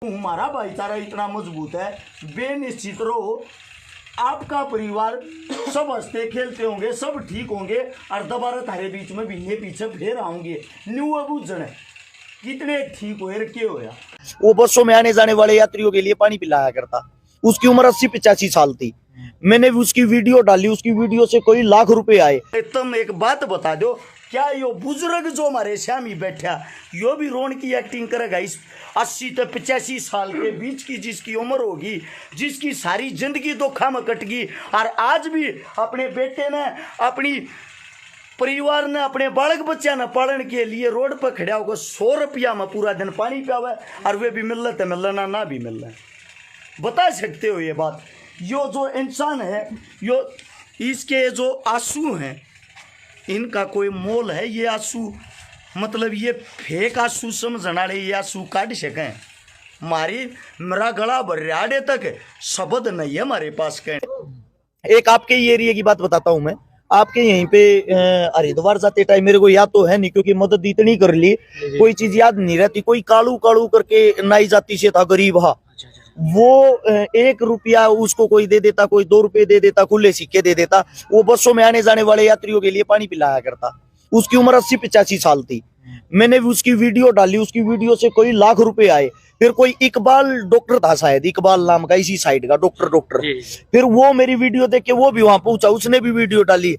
हमारा भाईचारा इतना मजबूत है, बेनिश्चित रहो, आपका परिवार सब हंसते खेलते होंगे, सब ठीक होंगे और दोबारा थारे बीच में भी पीछे फिर आऊंगे। न्यू अबूझन कितने ठीक हो रखे हो यार। वो बसों में आने जाने वाले यात्रियों के लिए पानी पिलाया करता। उसकी उम्र 80-85 साल थी। मैंने भी उसकी वीडियो डाली, उसकी वीडियो से कोई लाख रुपए आए। तुम एक बात बता दो, क्या यो बुजुर्ग जो हमारे श्यामी बैठा यो भी रोन की एक्टिंग करेगा? इस 80 से 85 साल के बीच की जिसकी उम्र होगी, जिसकी सारी जिंदगी धोखा में कट गई, और आज भी अपने बेटे ने, अपनी परिवार ने, अपने बालक बच्चा ने पालन के लिए रोड पर खड़ा होकर 100 रुपया में पूरा दिन पानी पियावे, और वे भी मिल रहे मिलना ना भी मिल रहे। बता सकते हो ये बात? यो जो इंसान है, यो इसके जो आंसू हैं इनका कोई मोल है? ये आंसू मतलब ये फेक आंसू समझना रहे, ये आंसू काट सकें? मेरा गला बर्राडे तक शब्द नहीं है हमारे पास। कहें एक आपके ये एरिया की बात बताता हूँ मैं। आपके यहीं पे हरिद्वार जाते टाइम मेरे को याद तो है नहीं, क्योंकि मदद इतनी कर ली, कोई चीज याद नहीं रहती। कोई कालू कालू करके नाई जाति से था, गरीब हा, वो 1 रुपया उसको कोई दे देता, कोई 2 रुपए दे देता, खुले सिक्के दे देता। वो बसों में आने जाने वाले यात्रियों के लिए पानी पिलाया करता। उसकी उम्र 80-85 साल थी। मैंने भी उसकी वीडियो डाली, उसकी वीडियो से कोई लाख रुपए आए। फिर कोई इकबाल डॉक्टर था, शायद इकबाल नाम का, इसी साइड का डॉक्टर। फिर वो मेरी वीडियो देख के वो भी वहां पहुंचा, उसने भी वीडियो डाली।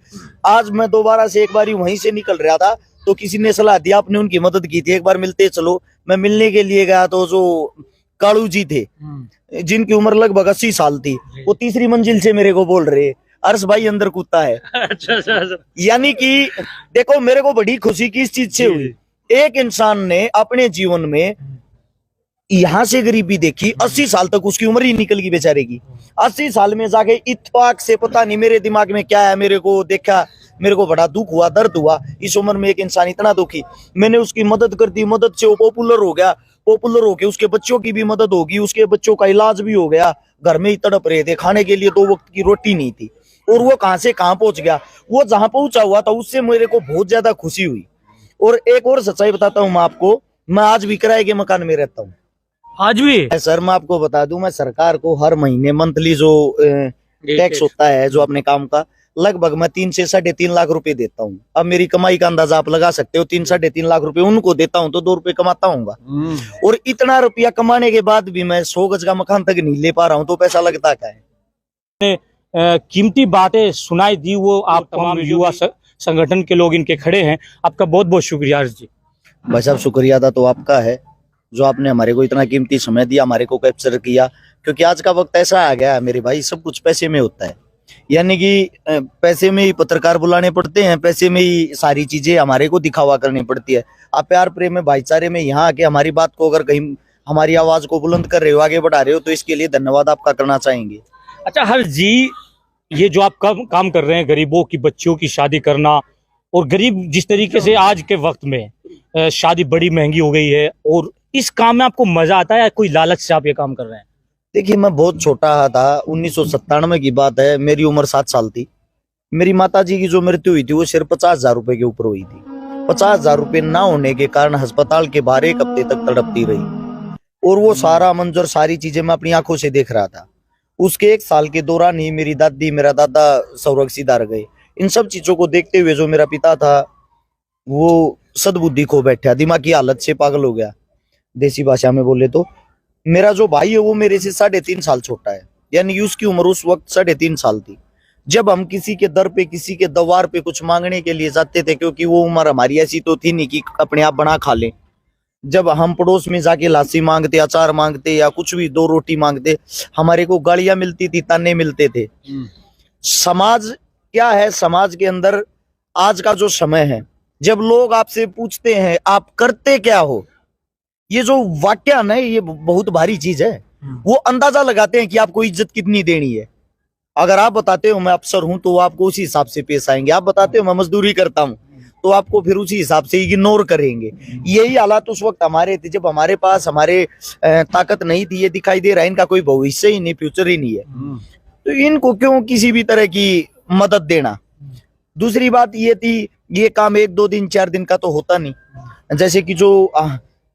आज मैं दोबारा से एक बार वहीं से निकल रहा था तो किसी ने सलाह दिया, आपने उनकी मदद की थी, एक बार मिलते चलो। मैं मिलने के लिए गया तो जो कालू जी थे, जिनकी उम्र लगभग 80 साल थी, वो तीसरी मंजिल से मेरे को बोल रहे, अर्श भाई अंदर कुत्ता है। अच्छा। यानी कि देखो, मेरे को बड़ी खुशी किस चीज से हुई, एक इंसान ने अपने जीवन में यहां से गरीबी देखी, 80 साल तक उसकी उम्र ही निकल गई बेचारे की। 80 साल में जाके इत्तेफाक से, पता नहीं मेरे दिमाग में क्या है, मेरे को देखा, मेरे को बड़ा दुख हुआ, दर्द हुआ। इस उम्र में एक इंसान इतना दुखी, मैंने उसकी मदद कर दी। मदद से वो पॉपुलर हो गया, पॉपुलर होके उसके बच्चों की भी मदद होगी, उसके बच्चों का इलाज भी हो गया। घर में ही तड़प रहे थे, खाने के लिए 2 वक्त की रोटी नहीं थी, और वो कहां से कहां पहुंच गया। वो जहां पहुंचा हुआ था उससे मेरे को बहुत ज्यादा खुशी हुई। और एक और सच्चाई बताता हूँ मैं आपको, मैं आज भी किराए के मकान में रहता हूँ। आज भी? सर मैं आपको बता दूं, मैं सरकार को हर महीने मंथली जो टैक्स होता है जो अपने काम का, लगभग मैं 3 से 3.5 लाख रुपए देता हूँ। अब मेरी कमाई का अंदाजा आप लगा सकते हो, 3-3.5 लाख रुपए उनको देता हूँ तो 2 रुपए कमाता हूँ। और इतना रुपया कमाने के बाद भी मैं 100 गज का मकान तक नहीं ले पा रहा हूँ, तो पैसा लगता क्या है? कीमती बातें सुनाई दी, वो आप तमाम युवा संगठन के लोग इनके खड़े हैं। आपका बहुत बहुत शुक्रिया अर्श जी। भाई साहब शुक्रिया था तो आपका है, जो आपने हमारे को इतना कीमती समय दिया, हमारे को कैप्चर किया। क्योंकि आज का वक्त ऐसा आ गया है मेरे भाई, सब कुछ पैसे में होता है। यानी कि पैसे में ही पत्रकार बुलाने पड़ते हैं, पैसे में ही सारी चीजें हमारे को दिखावा करनी पड़ती है। आप प्यार प्रेम में, भाईचारे में यहाँ आके हमारी बात को, अगर कहीं हमारी आवाज को बुलंद कर रहे हो, आगे बढ़ा रहे हो, तो इसके लिए धन्यवाद आपका करना चाहेंगे। अच्छा हर्ष जी, ये जो आप काम कर रहे हैं, गरीबों की बच्चियों की शादी करना, और गरीब जिस तरीके से आज के वक्त में शादी बड़ी महंगी हो गई है, और इस काम में आपको मजा आता है या कोई लालच से आप ये काम कर रहे हैं? देखिए, मैं बहुत छोटा था, 1997 की बात है, मेरी उम्र 7 साल थी। मेरी माताजी की जो मृत्यु हुई थी वो सिर्फ 50,000 रुपए के ऊपर हुई थी। 50,000 रुपए ना होने के कारण अस्पताल के बाहर 1 हफ्ते तक तड़पती रही, और वो सारा मंजर, सारी चीजें मैं अपनी आंखों से देख रहा था। उसके 1 साल के दौरान ही मेरी दादी, मेरा दादा स्वर्ग सिधार गए। इन सब चीजों को देखते हुए जो मेरा पिता था वो सद्बुद्धि खो बैठा, दिमागी हालत से पागल हो गया, देसी भाषा में बोले तो। मेरा जो भाई है वो मेरे से 3.5 साल छोटा है, यानी कि उसकी उम्र उस वक्त 3.5 साल थी। जब हम किसी के दर पे, किसी के दवार पे कुछ मांगने के लिए जाते थे, क्योंकि वो उम्र हमारी ऐसी तो थी नहीं कि अपने आप बना खा लें। जब हम पड़ोस में जाके लासी मांगते, अचार मांगते, या कुछ भी 2 रोटी मांगते, हमारे को गालियां मिलती थी, ताने मिलते थे। समाज क्या है, समाज के अंदर आज का जो समय है, जब लोग आपसे पूछते हैं आप करते क्या हो, ये जो वाक्य ना, ये बहुत भारी चीज है। वो अंदाजा लगाते हैं कि आपको इज्जत कितनी देनी है। अगर आप बताते हो मैं अफसर हूं तो आपको उसी हिसाब से पेश आएंगे। आप बताते हो मैं मजदूरी करता हूं तो आपको फिर उसी हिसाब से इग्नोर करेंगे। यही हालात उस वक्त हमारे थे, जब हमारे पास हमारे ताकत नहीं थी। ये दिखाई दे रहा है इनका कोई भविष्य ही नहीं, फ्यूचर ही नहीं है, तो इनको क्यों किसी भी तरह की मदद देना। दूसरी बात ये थी, ये काम 1-2 दिन 4 दिन का तो होता नहीं। जैसे कि जो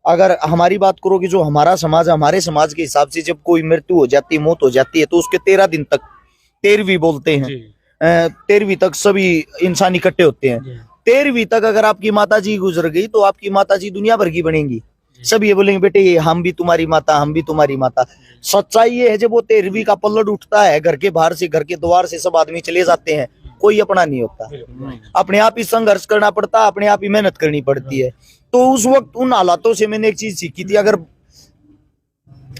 अगर हमारी बात करोगे, जो हमारा समाज है, हमारे समाज के हिसाब से जब कोई मृत्यु हो जाती है, मौत हो जाती है, तो उसके 13 दिन तक, 13वीं बोलते हैं, 13वीं तक सभी इंसान इकट्ठे होते हैं। 13वीं तक अगर आपकी माता जी गुजर गई तो आपकी माता जी दुनिया भर की बनेंगी। सब ये बोलेंगे बेटे ये हम भी तुम्हारी माता, हम भी तुम्हारी माता। सच्चाई ये है, जब वो 13वीं का पल्लड़ उठता है, घर के बाहर से, घर के द्वार से सब आदमी चले जाते हैं, कोई अपना नहीं होता। अपने आप ही संघर्ष करना पड़ता, अपने आप ही मेहनत करनी पड़ती है। तो उस वक्त उन हालातों से मैंने एक चीज सीखी थी, अगर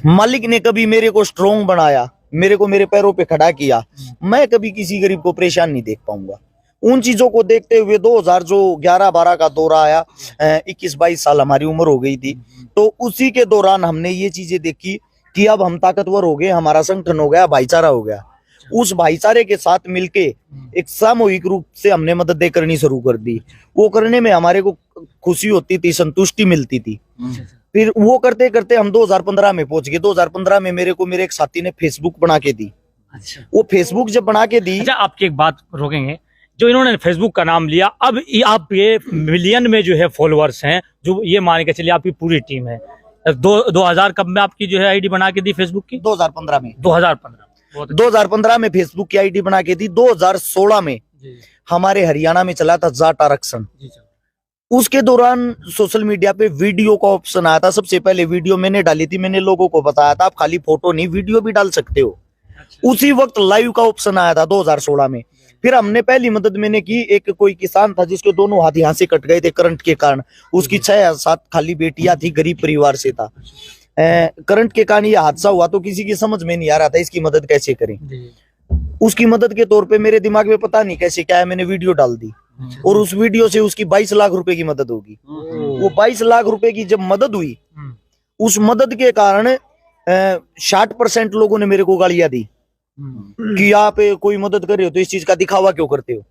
मालिक ने कभी मेरे को स्ट्रोंग बनाया, मेरे को मेरे पैरों पे खड़ा किया, मैं कभी किसी गरीब को परेशान नहीं देख पाऊंगा। उन चीजों को देखते हुए 2011-12 का दौरा आया, 21-22 साल हमारी उम्र हो गई थी, तो उसी के दौरान हमने ये चीजें देखी कि अब हम ताकतवर हो गए, हमारा संगठन हो गया, भाईचारा हो गया। उस भाईचारे के साथ मिलके एक सामूहिक रूप से हमने मददें करनी शुरू कर दी। वो करने में हमारे को खुशी होती थी, संतुष्टि मिलती थी। फिर वो करते करते हम 2015 में पहुंच गए। 2015 में मेरे एक साथी ने फेसबुक बना के दी। वो फेसबुक जब बना के दी, अच्छा आपकी एक बात रोकेंगे, जो इन्होंने फेसबुक का नाम लिया, अब आप ये मिलियन में जो है फॉलोअर्स हैं, जो ये मान के चलिए आपकी पूरी टीम है। 2000 कब में आपकी जो है आईडी बना के दी फेसबुक की? 2015 में। 2015 में फेसबुक की आईडी बना के दी। 2016 में हमारे हरियाणा में चला था जाट आरक्षण। उसके दौरान सोशल मीडिया पे वीडियो का ऑप्शन आया था। सबसे पहले वीडियो मैंने डाली थी, मैंने लोगों को बताया था आप खाली फोटो नहीं वीडियो भी डाल सकते हो। उसी वक्त लाइव का ऑप्शन आया था 2016 में। फिर हमने पहली मदद मैंने की, एक कोई किसान था जिसके दोनों हाथ यहाँ से कट गए थे करंट के कारण। उसकी 6 या 7 खाली बेटियां थी, गरीब परिवार से था। करंट के कारण ये हादसा हुआ तो किसी की समझ में नहीं आ रहा था इसकी मदद कैसे करें। उसकी मदद के तौर पे मेरे दिमाग में पता नहीं कैसे क्या है, मैंने वीडियो डाल दी और उस वीडियो से उसकी 22 लाख रुपए की मदद होगी। वो 22 लाख रुपए की जब मदद हुई, उस मदद के कारण 60% लोगों ने मेरे को गालियां दी कि आप कोई मदद कर रहे हो तो इस चीज का दिखावा क्यों करते हो।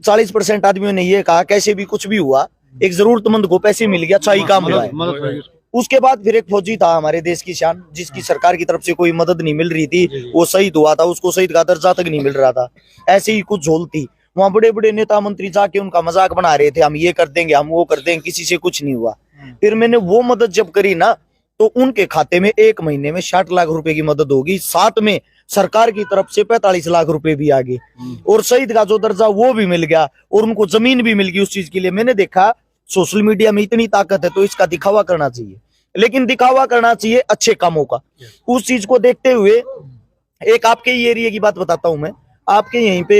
40% आदमियों ने ये कहा कैसे भी कुछ भी हुआ, एक जरूरतमंद को पैसे मिल गया, अच्छा ही काम हुआ है। उसके बाद फिर एक फौजी था हमारे देश की शान, जिसकी सरकार की तरफ से कोई मदद नहीं मिल रही थी, वो शहीद हुआ था, उसको शहीद का दर्जा तक नहीं मिल रहा था। ऐसे ही कुछ झोल थी। वहां बड़े बड़े नेता मंत्री जाके उनका मजाक बना रहे थे, हम ये कर देंगे, हम वो कर देंगे, किसी से कुछ नहीं हुआ। फिर मैंने वो मदद जब करी ना, तो उनके खाते में 1 महीने में 60 लाख रुपए की मदद होगी, साथ में सरकार की तरफ से 45 लाख रुपए भी आ गए और शहीद का जो दर्जा वो भी मिल गया और उनको जमीन भी मिल गई उस चीज के लिए। मैंने देखा सोशल मीडिया में इतनी ताकत है तो इसका दिखावा करना चाहिए, लेकिन दिखावा करना चाहिए अच्छे कामों का। उस चीज को देखते हुए एक आपके ही एरिया की बात बताता हूं मैं। आपके यहीं पे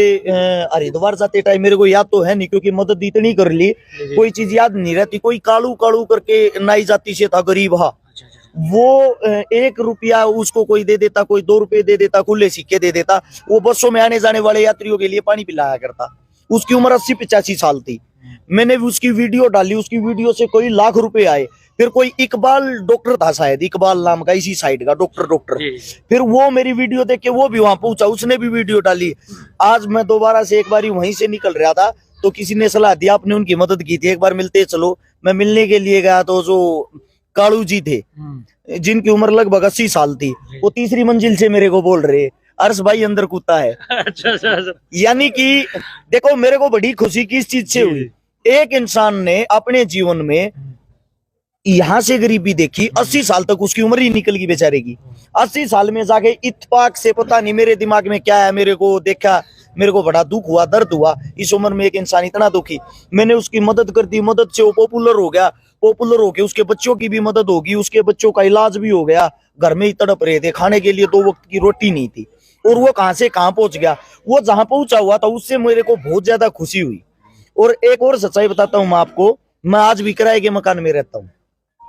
हरिद्वार जाते टाइम मेरे को याद तो है नहीं क्योंकि मदद इतनी कर ली, कोई चीज याद नहीं रहती। कोई कालू कालू करके नाई जाति से था, गरीब हा, वो 1 रुपया उसको कोई दे देता, कोई 2 रुपए दे देता, खुले सिक्के दे देता। वो बसों में आने जाने वाले यात्रियों के लिए पानी पिलाया करता। उसकी उम्र 80-85 साल थी। मैंने उसकी वीडियो डाली, उसकी वीडियो से कोई लाख रुपए आए। फिर कोई इकबाल डॉक्टर था, शायद इकबाल नाम का, इसी साइड का डॉक्टर। फिर वो मेरी वीडियो देख के वो भी वहां पहुंचा, उसने भी वीडियो डाली। आज मैं दोबारा से एक बार वहीं से निकल रहा था तो किसी ने सलाह दिया, आपने उनकी मदद की थी, एक बार मिलते चलो। मैं मिलने के लिए गया तो जो कालू जी थे जिनकी उम्र लगभग 80 साल थी, वो 3री मंजिल से मेरे को बोल रहे, अर्श भाई अंदर कूदता है। अच्छा। यानी कि देखो मेरे को बड़ी खुशी किस चीज से हुई, एक इंसान ने अपने जीवन में यहाँ से गरीबी देखी, 80 साल तक उसकी उम्र ही निकल गई बेचारे की। 80 साल में जाके इत्तेफाक से, पता नहीं मेरे दिमाग में क्या है, मेरे को देखा, मेरे को बड़ा दुख हुआ, दर्द हुआ। इस उम्र में एक इंसान इतना दुखी, मैंने उसकी मदद कर दी। मदद से वो पॉपुलर हो गया, पॉपुलर होके उसके बच्चों की भी मदद होगी, उसके बच्चों का इलाज भी हो गया। घर में ही तड़प रहे थे, खाने के लिए 2 वक्त की रोटी नहीं थी और वो कहां से कहां पहुंच गया। वो जहां पहुंचा हुआ था उससे मेरे को बहुत ज्यादा खुशी हुई। और एक और सच्चाई बताता हूँ मैं आपको, मैं आज भी किराए के मकान में रहता हूँ।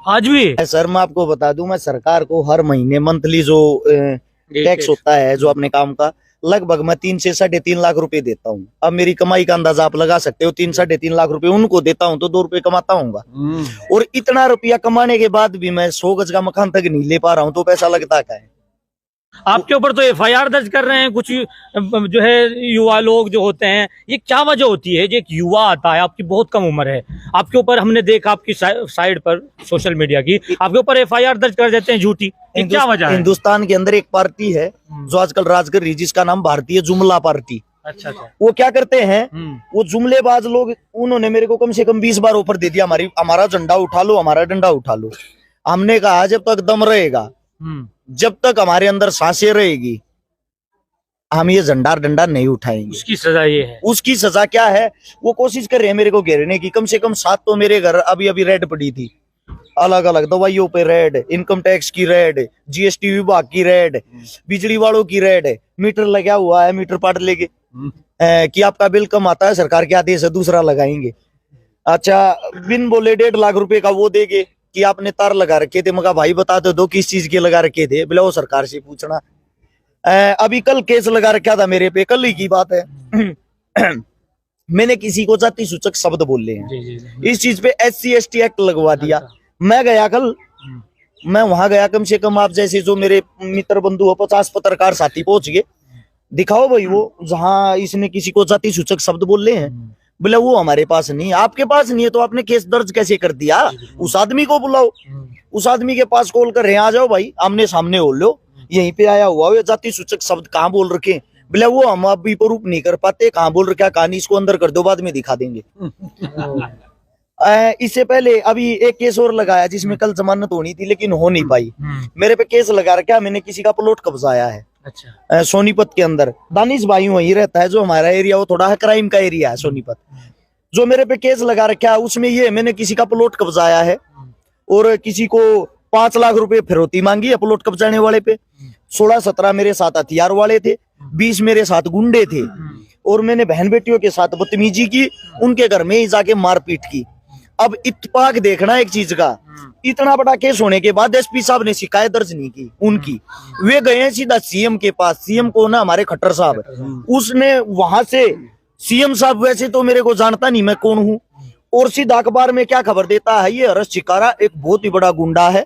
आज भी सर मैं आपको बता दूं, मैं सरकार को हर महीने मंथली जो टैक्स होता है जो अपने काम का, लगभग मैं 3 से 3.5 लाख रुपए देता हूँ। अब मेरी कमाई का अंदाजा आप लगा सकते हो, 3-3.5 लाख रुपए उनको देता हूँ तो 2 रुपए कमाता हूँगा। और इतना रुपया कमाने के बाद भी मैं 100 गज का मकान तक नहीं ले पा रहा हूँ, तो पैसा लगता क्या है। आपके ऊपर तो FIR दर्ज कर रहे हैं कुछ जो है युवा लोग जो होते हैं, ये क्या वजह होती है? जो एक युवा आता है, आपकी बहुत कम उम्र है, आपके ऊपर हमने देखा आपकी साइड पर सोशल मीडिया की, आपके ऊपर FIR दर्ज कर देते हैं झूठी, क्या वजह है? हिंदुस्तान के अंदर एक पार्टी है जो आजकल राज कर रही, जिसका नाम भारतीय जुमला पार्टी। अच्छा अच्छा। वो क्या करते हैं, वो जुमलेबाज लोग, उन्होंने मेरे को कम से कम 20 बार ऑफर दे दिया, हमारा झंडा उठा लो, हमारा डंडा उठा लो। हमने कहा जब तक दम रहेगा, जब तक हमारे अंदर सांसें रहेगी, हम ये झंडा डंडा नहीं उठाएंगे। उसकी सजा ये है। उसकी सजा क्या है, वो कोशिश कर रहे हैं मेरे को घेरने की। कम से कम 7 तो मेरे घर अभी अभी रेड पड़ी थी, अलग अलग दवाइयों पे रेड, इनकम टैक्स की रेड, जीएसटी विभाग की रेड, बिजली वालों की रेड, मीटर लगा हुआ है, मीटर पाट लेके कि आपका बिल कम आता है, सरकार के आदेश है, दूसरा लगाएंगे। अच्छा, बिन बोले 1.5 लाख रुपए का वो देंगे कि आपने तार लगा रखे थे। मगर भाई बता दो किस चीज के लगा रखे थे, बोले वो सरकार से पूछना। अभी कल केस लगा रखा था मेरे पे, कल ही की बात है। मैंने किसी को जाति सूचक शब्द बोले हैं, जी, जी, जी। इस चीज पे SC ST एक्ट लगवा दिया। मैं गया कल, मैं वहां गया, कम से कम आप जैसे जो मेरे मित्र बंधु हो 50 पत्रकार साथी पहुंच गए, दिखाओ भाई वो जहां इसने किसी को जाति सूचक शब्द बोले हैं। बोले वो हमारे पास नहीं, आपके पास नहीं है तो आपने केस दर्ज कैसे कर दिया? उस आदमी को बुलाओ, उस आदमी के पास कॉल कर रहे हैं, आ जाओ भाई, आमने सामने हो लो, यहीं पे आया हुआ है, जाति सूचक शब्द कहाँ बोल रखे? बोले वो हम अभी प्रूफ नहीं कर पाते, कहाँ बोल रखा, कहानी इसको अंदर कर दो, बाद में दिखा देंगे। इससे पहले अभी एक केस और लगाया जिसमें कल जमानत होनी थी लेकिन हो नहीं पाई। मेरे पे केस लगा रखा, मैंने किसी का प्लॉट कब्जाया है। अच्छा। सोनीपत के अंदर दानिश भाई वहीं रहता है, जो हमारा एरिया वो थोड़ा है क्राइम का एरिया है सोनीपत। जो मेरे पे केस लगा रखा है उसमें ये मैंने किसी का प्लॉट कब्जाया है और किसी को 5 लाख रुपए फिरौती मांगी है प्लॉट कब्जाने वाले पे। 16-17 मेरे साथ हथियार वाले थे, 20 मेरे साथ गुंडे थे और मैंने बहन बेटियों के साथ बदतमीजी की, उनके घर में ही जाके मारपीट की। अब इत्तेफाक देखना एक चीज का, इतना बड़ा केस होने के बाद SP साहब ने शिकायत दर्ज नहीं की उनकी, वे गए हैं सीधा CM के पास। CM को ना हमारे खट्टर साहब, उसने वहां से CM साहब वैसे तो मेरे को जानता नहीं मैं कौन हूँ, और सीधा अखबार में क्या खबर देता है, ये हर्ष चिकारा एक बहुत ही बड़ा गुंडा है।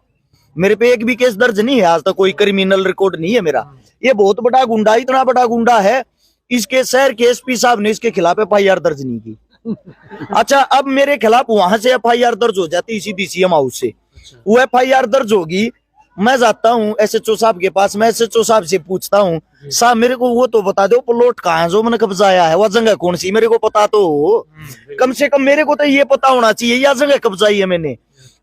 मेरे पे एक भी केस दर्ज नहीं है आज तक, कोई क्रिमिनल रिकॉर्ड नहीं है मेरा। ये बहुत बड़ा गुंडा, इतना बड़ा गुंडा है, इसके शहर के SP साहब ने इसके खिलाफ FIR दर्ज नहीं की। अच्छा, अब मेरे खिलाफ वहां से FIR दर्ज हो जाती सीधी CM हाउस से, वो FIR दर्ज होगी, मैं जाता हूँ SHO साहब के पास, मैं SHO साहब से पूछता हूँ, साहब मेरे को वो तो बता दो प्लॉट कहाँ है जो मैंने कब्जाया है, वो जगह कौन सी, मेरे को पता तो हो, कम से कम मेरे को तो ये पता होना चाहिए यह जगह कब्जाई है मैंने।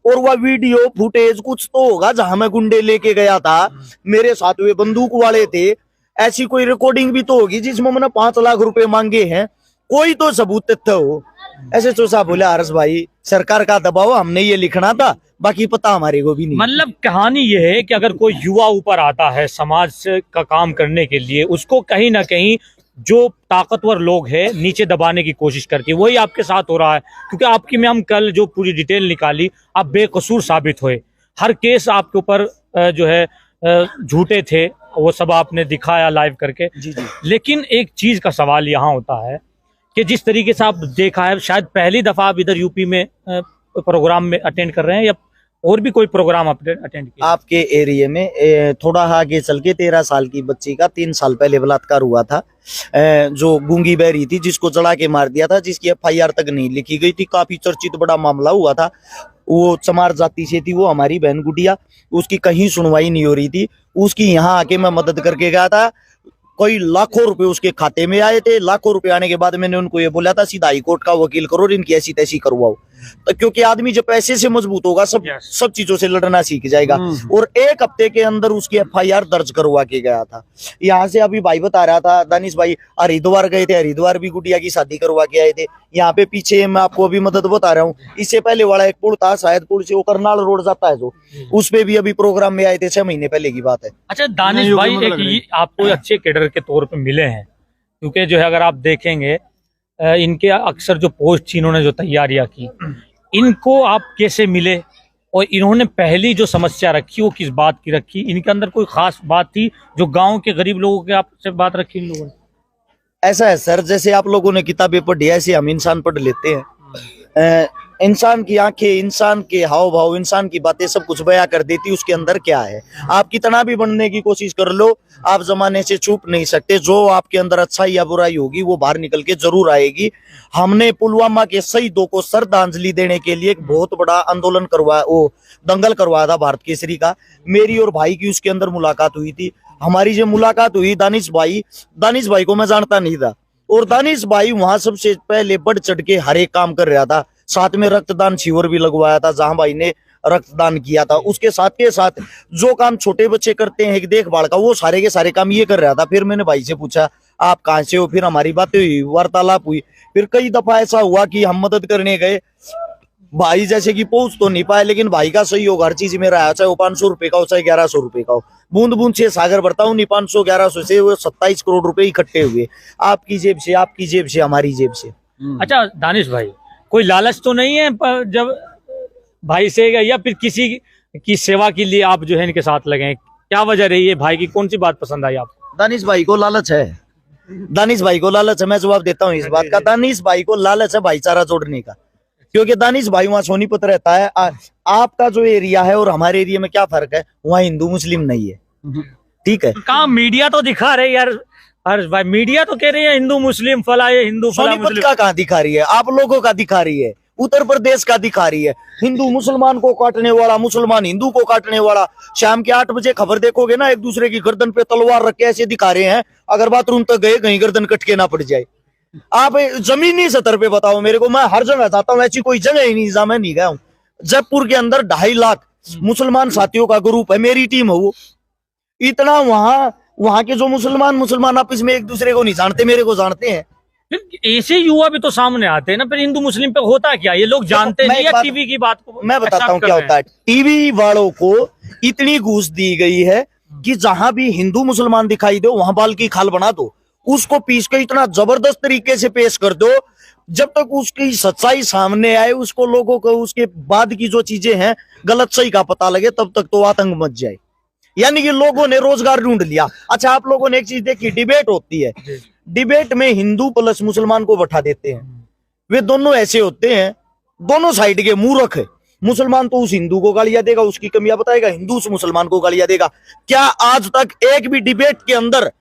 और वह वीडियो फुटेज कुछ तो होगा जहां मैं गुंडे लेके गया था, मेरे साथ वे बंदूक वाले थे, ऐसी कोई रिकॉर्डिंग भी तो होगी जिसमें मैंने 5 लाख रुपए मांगे हैं, कोई तो सबूत तथ्य हो। SHO साहब बोले हर्ष भाई सरकार का दबाव, हमने ये लिखना था, बाकी पता हमारे को भी नहीं। मतलब कहानी ये है कि अगर कोई युवा ऊपर आता है समाज का काम करने के लिए, उसको कहीं ना कहीं जो ताकतवर लोग हैं नीचे दबाने की कोशिश करती है। वही आपके साथ हो रहा है, क्योंकि आपकी में हम कल जो पूरी डिटेल निकाली, आप बेकसूर साबित हुए। हर केस आपके ऊपर जो है झूठे थे, वो सब आपने दिखाया लाइव करके। जी जी। लेकिन एक चीज का सवाल यहाँ होता है कि जिस तरीके से आप देखा है, शायद पहली दफा आप इधर यूपी में प्रोग्राम में अटेंड कर रहे हैं या और भी कोई प्रोग्राम अटेंड किया? आपके एरिया में थोड़ा आगे चल के 13 साल की बच्ची का 3 साल पहले बलात्कार हुआ था, जो गूंगी बहरी थी, जिसको चढ़ा के मार दिया था, जिसकी FIR तक नहीं लिखी गई थी। काफी चर्चित बड़ा मामला हुआ था। वो चमार जाति से थी, वो हमारी बहन गुड़िया, उसकी कहीं सुनवाई नहीं हो रही थी। उसकी यहाँ आके मैं मदद करके गया था, कोई लाखों रुपए उसके खाते में आए थे। लाखों रुपए आने के बाद मैंने उनको ये बोला था सीधा हाई कोर्ट का वकील करो और इनकी ऐसी तैसी करवाओ, तो क्योंकि आदमी जब पैसे से मजबूत होगा सब चीजों से लड़ना सीख जाएगा। और 1 हफ्ते के अंदर उसकी FIR दर्ज करवा के गया था। यहाँ से अभी भाई बता रहा था, दानिश भाई हरिद्वार गए थे, हरिद्वार भी गुड़िया की शादी करवा के आए थे। यहाँ पे पीछे मैं आपको अभी मदद बता रहा हूँ, इससे पहले वाला एक पुल था, शायद पुल से वो करनाल रोड जाता है जो, उस पे भी अभी प्रोग्राम में आए थे, 6 महीने पहले की बात है। अच्छा दानिश भाई, एक आपको अच्छे कैडर के तौर पे मिले हैं, क्योंकि जो है अगर आप देखेंगे इनके अक्सर जो पोस्ट थी, इन्होंने जो तैयारियां की, इनको आप कैसे मिले और इन्होंने पहली जो समस्या रखी वो किस बात की रखी? इनके अंदर कोई खास बात थी जो गांव के गरीब लोगों के आपसे बात रखी इन लोगों ने? ऐसा है सर, जैसे आप लोगों ने किताबें पढ़ी ऐसे हम इंसान पढ़ लेते हैं। इंसान की आंखें, इंसान के हाव भाव, इंसान की बातें सब कुछ बयां कर देती उसके अंदर क्या है। आप कितना भी बनने की कोशिश कर लो, आप जमाने से छुप नहीं सकते। जो आपके अंदर अच्छाई या बुराई होगी वो बाहर निकल के जरूर आएगी। हमने पुलवामा के शहीदों को श्रद्धांजलि देने के लिए एक बहुत बड़ा आंदोलन करवाया, वो दंगल करवाया था भारत केसरी का। मेरी और भाई की उसके अंदर मुलाकात हुई थी। हमारी जो मुलाकात हुई, दानिश भाई को मैं जानता नहीं था, और दानिश भाई वहां सबसे पहले बढ़ चढ़ के हर एक काम कर रहा था। साथ में रक्तदान शिविर भी लगवाया था जहां भाई ने रक्तदान किया था। उसके साथ के साथ जो काम छोटे बच्चे करते हैं देखभाल का, वो सारे के सारे काम ये कर रहा था। फिर मैंने भाई से पूछा आप कहाँ से हो, फिर हमारी बातें हुई, वार्तालाप हुई। फिर कई दफा ऐसा हुआ कि हम मदद करने गए, भाई जैसे कि पहुंच तो नहीं पाए, लेकिन भाई का सहयोग हर चीज में रहा, चाहे वो 500 रुपए का हो चाहे 1100 रुपए का हो। बूंद बूंद से सागर भरता हूँ, नहीं 500 1100 से वो 27 करोड़ रुपए इकट्ठे हुए, आपकी जेब से, आपकी जेब से, हमारी जेब से। अच्छा दानिश भाई, कोई लालच तो नहीं है जब भाई से, या फिर किसी की सेवा के लिए आप जो है इनके साथ लगे हैं? क्या वजह रही है? भाई की कौन सी बात पसंद आई आपको? दानिश भाई को लालच है, दानिश भाई को लालच है। मैं जवाब देता हूँ इस बात का। दानिश भाई को लालच है भाईचारा जोड़ने का, क्योंकि दानिश भाई वहां सोनीपत रहता है। आपका जो एरिया है और हमारे एरिया में क्या फर्क है, वहाँ हिंदू मुस्लिम नहीं है, ठीक है। कहा मीडिया तो दिखा रहे यार, हर्ष भाई, मीडिया तो कह रही है हिंदू मुस्लिम फला, ये हिंदू फला सोनीपत मुस्लिम। का कहाँ दिखा रही है? आप लोगों का दिखा रही है, उत्तर प्रदेश का दिखा रही है। हिंदू मुसलमान को काटने वाला, मुसलमान हिंदू को काटने वाला। शाम के 8 बजे खबर देखोगे ना, एक दूसरे की गर्दन पे तलवार रख के ऐसे दिखा रहे हैं, अगर बाथरूम तक गए कहीं गर्दन कट के ना पड़ जाए। आप जमीनी सतर पे बताओ मेरे को, मैं हर जगह जाता हूँ, ऐसी कोई जगह ही नहीं जहां मैं नहीं गया हूँ। जयपुर के अंदर 2.5 लाख मुसलमान साथियों का ग्रुप है, मेरी टीम है वो। इतना वहां के जो मुसलमान आपस में एक दूसरे को नहीं जानते, मेरे को जानते हैं। फिर ऐसे युवा भी तो सामने आते हैं ना, फिर हिंदू मुस्लिम पे होता क्या? ये लोग जानते नहीं है टीवी की बात को। मैं बताता हूँ क्या होता है। टीवी वालों को इतनी घूस दी गई है कि जहां भी हिंदू मुसलमान दिखाई दो वहां बाल की खाल बना दो, उसको पीस के इतना जबरदस्त तरीके से पेश कर दो, जब तक उसकी सच्चाई सामने आए, उसको लोगों को उसके बाद की जो चीजें हैं गलत सही का पता लगे, तब तक तो आतंक मच जाए। यानी कि लोगों ने रोजगार ढूंढ लिया। अच्छा, आप लोगों ने एक चीज देखी, डिबेट होती है, डिबेट में हिंदू प्लस मुसलमान को बैठा देते हैं। वे दोनों ऐसे होते हैं, दोनों साइड के मूर्ख है। मुसलमान तो उस हिंदू को गालियां देगा, उसकी कमियां बताएगा, हिंदू उस मुसलमान को गालियां देगा। क्या आज तक एक भी डिबेट के अंदर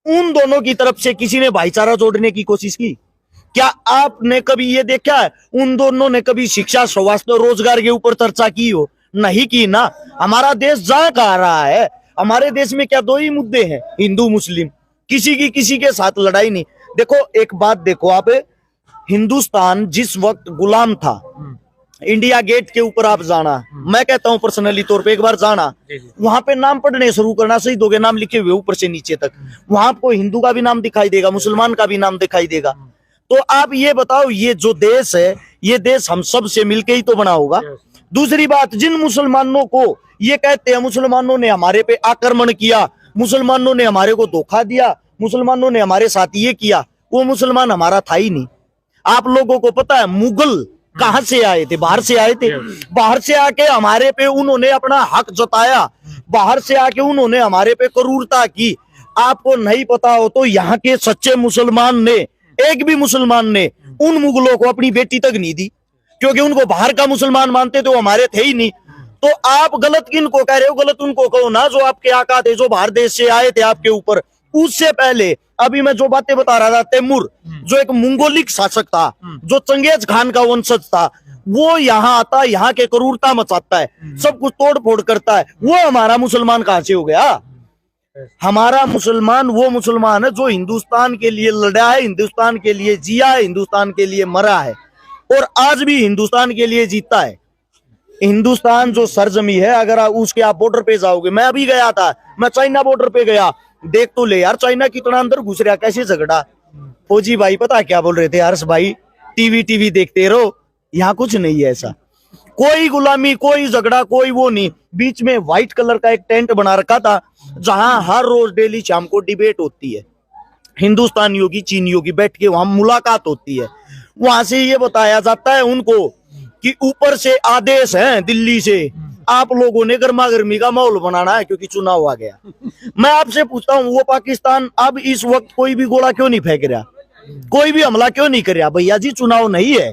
उन दोनों की तरफ से किसी ने भाईचारा जोड़ने की कोशिश की? क्या आपने कभी ये देखा है उन दोनों ने कभी शिक्षा, स्वास्थ्य, रोजगार के ऊपर चर्चा की हो? नहीं की ना। हमारा देश जहां कहा रहा है, हमारे देश में क्या 2 ही मुद्दे हैं, हिंदू मुस्लिम, किसी की किसी के साथ लड़ाई नहीं। देखो एक बात देखो आप, हिंदुस्तान जिस वक्त गुलाम था, इंडिया गेट के ऊपर आप जाना, मैं कहता हूं पर्सनली तौर पे एक बार जाना, वहां पे नाम पढ़ने शुरू करना, शहीदों के नाम लिखे हुए ऊपर से नीचे तक, वहां आपको हिंदू का भी नाम दिखाई देगा, मुसलमान का भी नाम दिखाई देगा। तो आप ये बताओ, ये जो देश है, ये देश हम सब से मिलके ही तो बना होगा। दूसरी बात, जिन मुसलमानों को ये कहते हैं मुसलमानों ने हमारे पे आक्रमण किया, मुसलमानों ने हमारे को धोखा दिया, मुसलमानों ने हमारे साथ ये किया, वो मुसलमान हमारा था ही नहीं। आप लोगों को पता है मुगल कहां से आए थे? बाहर से आए थे। बाहर से आके हमारे पे उन्होंने अपना हक जताया, बाहर से आके उन्होंने हमारे पे क्रूरता की। आपको नहीं पता हो तो यहाँ के सच्चे मुसलमान ने, एक भी मुसलमान ने उन मुगलों को अपनी बेटी तक नहीं दी, क्योंकि उनको बाहर का मुसलमान मानते थे, वो हमारे थे ही नहीं। तो आप गलत किनको कह रहे हो? गलत उनको कहो ना जो आपके आका थे, जो बाहर देश से आए थे आपके ऊपर। उससे पहले अभी मैं जो बातें बता रहा था, तैमूर जो एक मंगोलिक शासक था, जो चंगेज खान का वंशज था, वो यहाँ आता, यहाँ के क्रूरता मचाता है, सब कुछ तोड़ फोड़ करता है। वो हमारा मुसलमान कहां से हो गया? हमारा मुसलमान वो मुसलमान है जो हिंदुस्तान के लिए लड़ा है, हिंदुस्तान के लिए जिया है, हिंदुस्तान के लिए मरा है, और आज भी हिंदुस्तान के लिए जीता है। हिंदुस्तान जो सरजमी है, अगर उसके आप बॉर्डर पे जाओगे, मैं अभी गया था, मैं चाइना बॉर्डर पे गया, देख तो ले यार चाइना कितना अंदर घुस रहा, कैसे झगड़ा। फौजी भाई पता क्या बोल रहे थे, हर्ष भाई टीवी देखते रहो, यहाँ कुछ नहीं है ऐसा, कोई गुलामी, कोई झगड़ा, कोई वो नहीं। बीच में व्हाइट कलर का एक टेंट बना रखा था, जहां हर रोज डेली शाम को डिबेट होती है, हिंदुस्तानियों की, चीनियों की, बैठ के वहां मुलाकात होती है। वहां से ये बताया जाता है उनको कि ऊपर से आदेश है दिल्ली से, आप लोगों ने गर्मा गर्मी का माहौल बनाना है क्योंकि चुनाव आ गया। मैं आपसे पूछता हूँ, वो पाकिस्तान अब इस वक्त कोई भी गोला क्यों नहीं फेंक रहा, कोई भी हमला क्यों नहीं कर रहा? भैया जी चुनाव नहीं है,